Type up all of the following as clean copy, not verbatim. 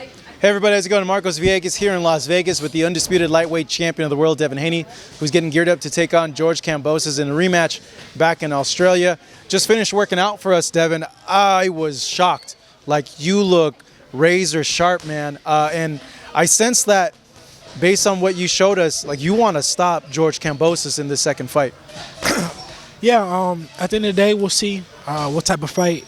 Hey everybody, how's it going? Marcos Villegas here in Las Vegas with the undisputed lightweight champion of the world, Devin Haney, who's getting geared up to take on George Kambosos in a rematch back in Australia. Just finished working out for us, Devin. I was shocked. Like, you look razor sharp, man. And I sense that based on what you showed us, like, you want to stop George Kambosos in this second fight. Yeah, at the end of the day, we'll see what type of fight,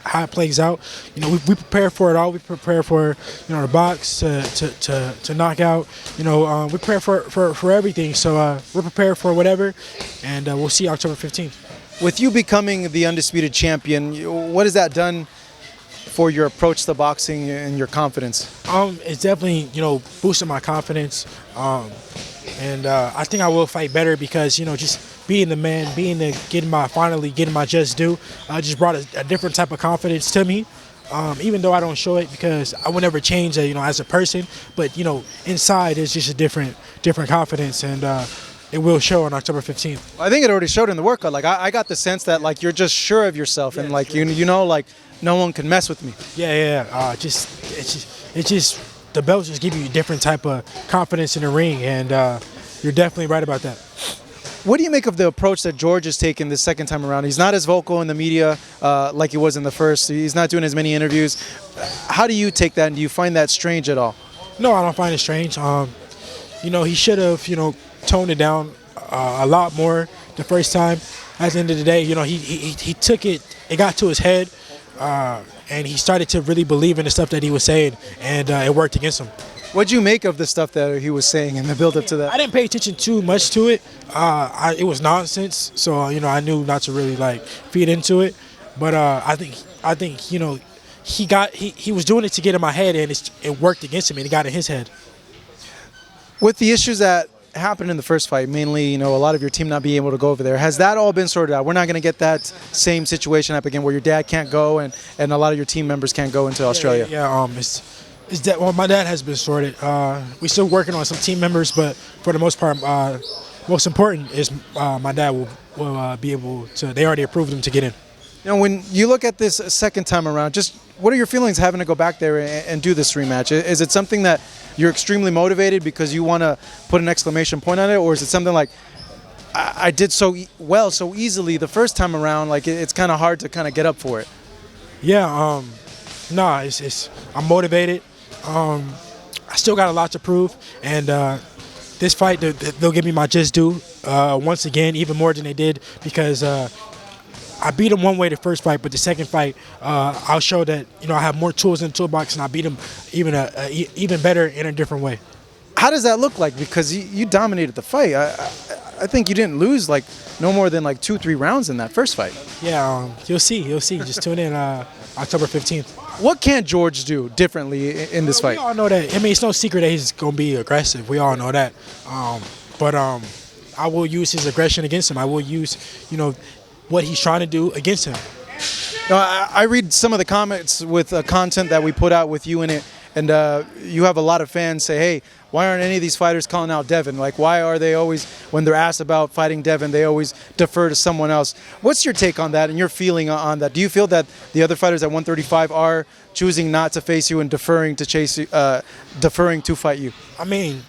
how it plays out. You know, we prepare for it all. We prepare for, the box to knock out. We prepare for everything. So we're prepared for whatever, and we'll see October 15th. With you becoming the undisputed champion, what has that done for your approach to boxing and your confidence? It's definitely, boosting my confidence. And I think I will fight better because, just being the man, finally getting my just due, just brought a different type of confidence to me. Even though I don't show it because I will never change, as a person. But, inside it's just a different confidence, and it will show on October 15th. I think it already showed in the workout. Like, I got the sense that, like, you're just sure of yourself, and, like, like, no one can mess with me. Yeah. It's just the belts just give you a different type of confidence in the ring, and you're definitely right about that. What do you make of the approach that George has taken this second time around? He's not as vocal in the media like he was in the first. He's not doing as many interviews. How do you take that, and do you find that strange at all? No, I don't find it strange. He should have, toned it down a lot more the first time. At the end of the day, he took it. It got to his head, and he started to really believe in the stuff that he was saying, and it worked against him. What'd you make of the stuff that he was saying in the build-up to that? I didn't pay attention too much to it. It was nonsense, so I knew not to really feed into it. But I think he was doing it to get in my head, and it worked against him, and it got in his head. With the issues that happened in the first fight, mainly, a lot of your team not being able to go over there, has that all been sorted out? We're not going to get that same situation happen again where your dad can't go and a lot of your team members can't go into Australia. Yeah. My dad has been sorted. We're still working on some team members, but for the most part, most important is my dad will be able to. They already approved him to get in. When you look at this second time around, just what are your feelings having to go back there and do this rematch? Is it something that you're extremely motivated because you want to put an exclamation point on it, or is it something like, I did so well so easily the first time around, like it's kind of hard to kind of get up for it? Yeah, I'm motivated. I still got a lot to prove, and this fight, they'll give me my just due once again, even more than they did, because I beat him one way the first fight, but the second fight, I'll show that I have more tools in the toolbox, and I beat him even better in a different way. How does that look like? Because you dominated the fight. I think you didn't lose no more than 2-3 rounds in that first fight. Yeah, you'll see. Just tune in October 15th. What can George do differently in this fight? We all know that. I mean, it's no secret that he's going to be aggressive. We all know that. But I will use his aggression against him. I will use, what he's trying to do against him. I read some of the comments with content that we put out with you in it, and you have a lot of fans say, hey, why aren't any of these fighters calling out Devin? Like, why are they always, when they're asked about fighting Devin, they always defer to someone else? What's your take on that and your feeling on that? Do you feel that the other fighters at 135 are choosing not to face you and deferring to fight you? I mean,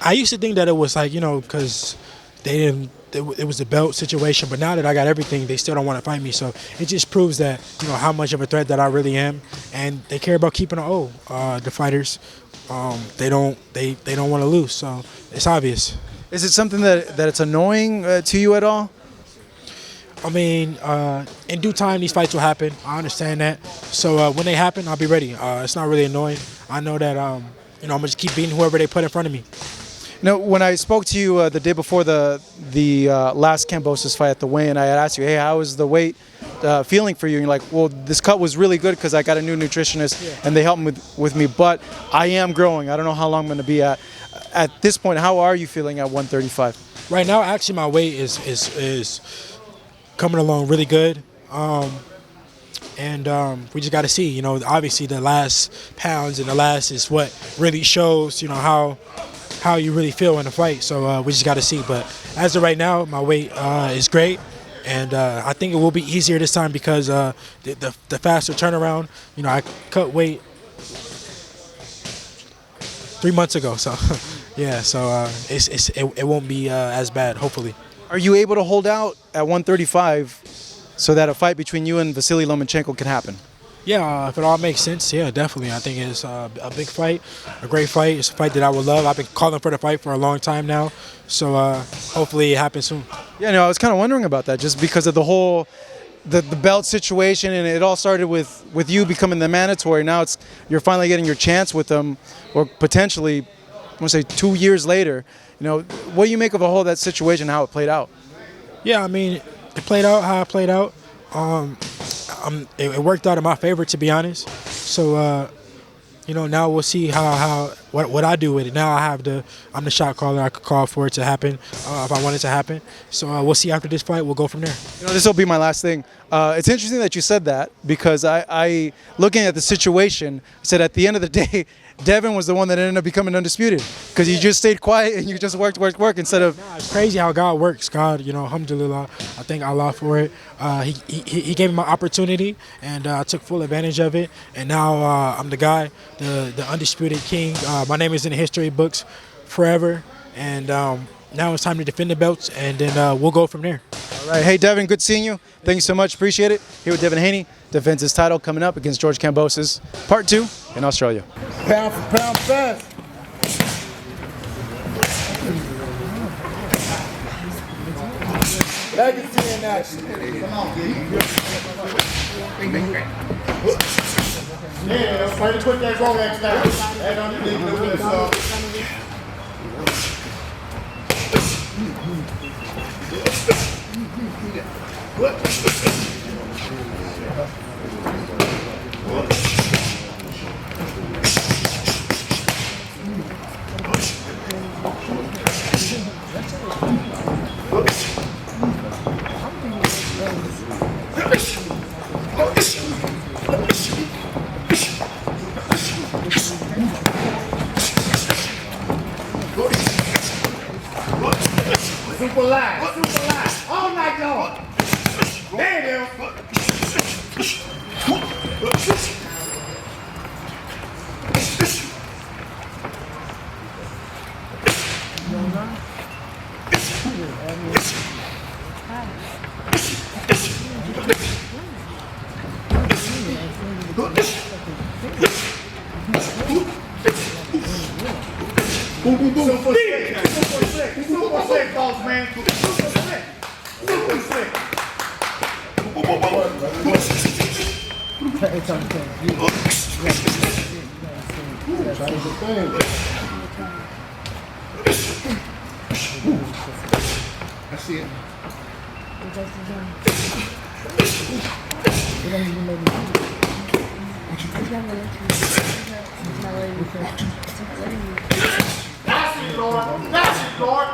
I used to think that it was because they didn't. It was a belt situation, but now that I got everything, they still don't want to fight me. So it just proves that how much of a threat that I really am, and they care about keeping an O. The fighters, they don't want to lose, so it's obvious. Is it something that it's annoying to you at all? I mean, in due time, these fights will happen. I understand that. So when they happen, I'll be ready. It's not really annoying. I know that I'm gonna just keep beating whoever they put in front of me. Now, when I spoke to you the day before the last Kambosos fight at the weigh-in, I had asked you, hey, how was the weight feeling for you? And you're like, well, this cut was really good because I got a new nutritionist and they helped with me, but I am growing. I don't know how long I'm going to be at. At this point, how are you feeling at 135? Right now, actually, my weight is coming along really good. And we just got to see, obviously the last pounds and the last is what really shows, how you really feel in the fight. So we just got to see. But as of right now, my weight is great. And I think it will be easier this time because the faster turnaround. I cut weight 3 months ago. So yeah, so it won't be as bad, hopefully. Are you able to hold out at 135 so that a fight between you and Vasyl Lomachenko can happen? Yeah, if it all makes sense, yeah, definitely. I think it's a big fight, a great fight. It's a fight that I would love. I've been calling for the fight for a long time now, so hopefully it happens soon. Yeah, no, I was kind of wondering about that just because of the whole the belt situation, and it all started with you becoming the mandatory. Now you're finally getting your chance with them, or potentially, I want to say 2 years later. You know, what do you make of the whole that situation, how it played out? Yeah, I mean, it played out how it played out. It worked out in my favor, to be honest. So, now we'll see what I do with it. Now I'm the shot caller. I could call for it to happen if I want it to happen. So we'll see after this fight. We'll go from there. You know, this will be my last thing. It's interesting that you said that because I looking at the situation, said at the end of the day, Devin was the one that ended up becoming undisputed because you just stayed quiet and you just worked instead of. Nah, it's crazy how God works. God, alhamdulillah, I thank Allah for it. He gave me my opportunity and I took full advantage of it. And now I'm the guy, the undisputed king. My name is in the history books forever. And now it's time to defend the belts, and then we'll go from there. All right. Hey, Devin, good seeing you. Thank you so much. Appreciate it. Here with Devin Haney, defends his title coming up against George Kambosos, Part 2 in Australia. Pound for pound fast. Legacy in action. Come on, yeah, try to put that Rolex down. That underneath the wrist. Super live, all night long. There you go. Super sick, boss man. Super sick. I see it. That's it, Lord. That's it, Lord.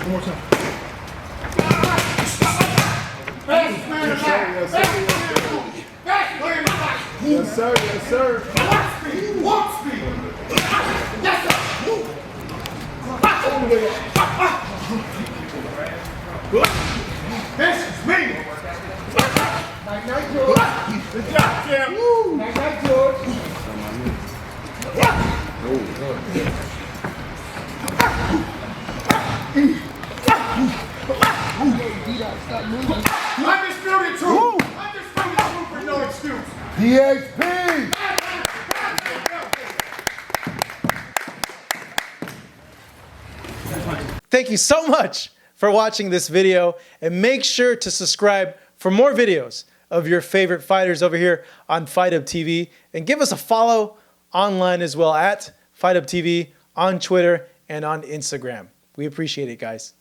One more time. Yes, sir. Yes, sir. Walk speed. Yes, sir. This is me. Night, night, George. Good job, Cam. Night, night, George. Undisputed truth. Undisputed truth for no excuse. DXP! Thank you so much for watching this video, and make sure to subscribe for more videos of your favorite fighters over here on Fight Up TV, and give us a follow online as well at Fight Up TV on Twitter and on Instagram. We appreciate it, guys.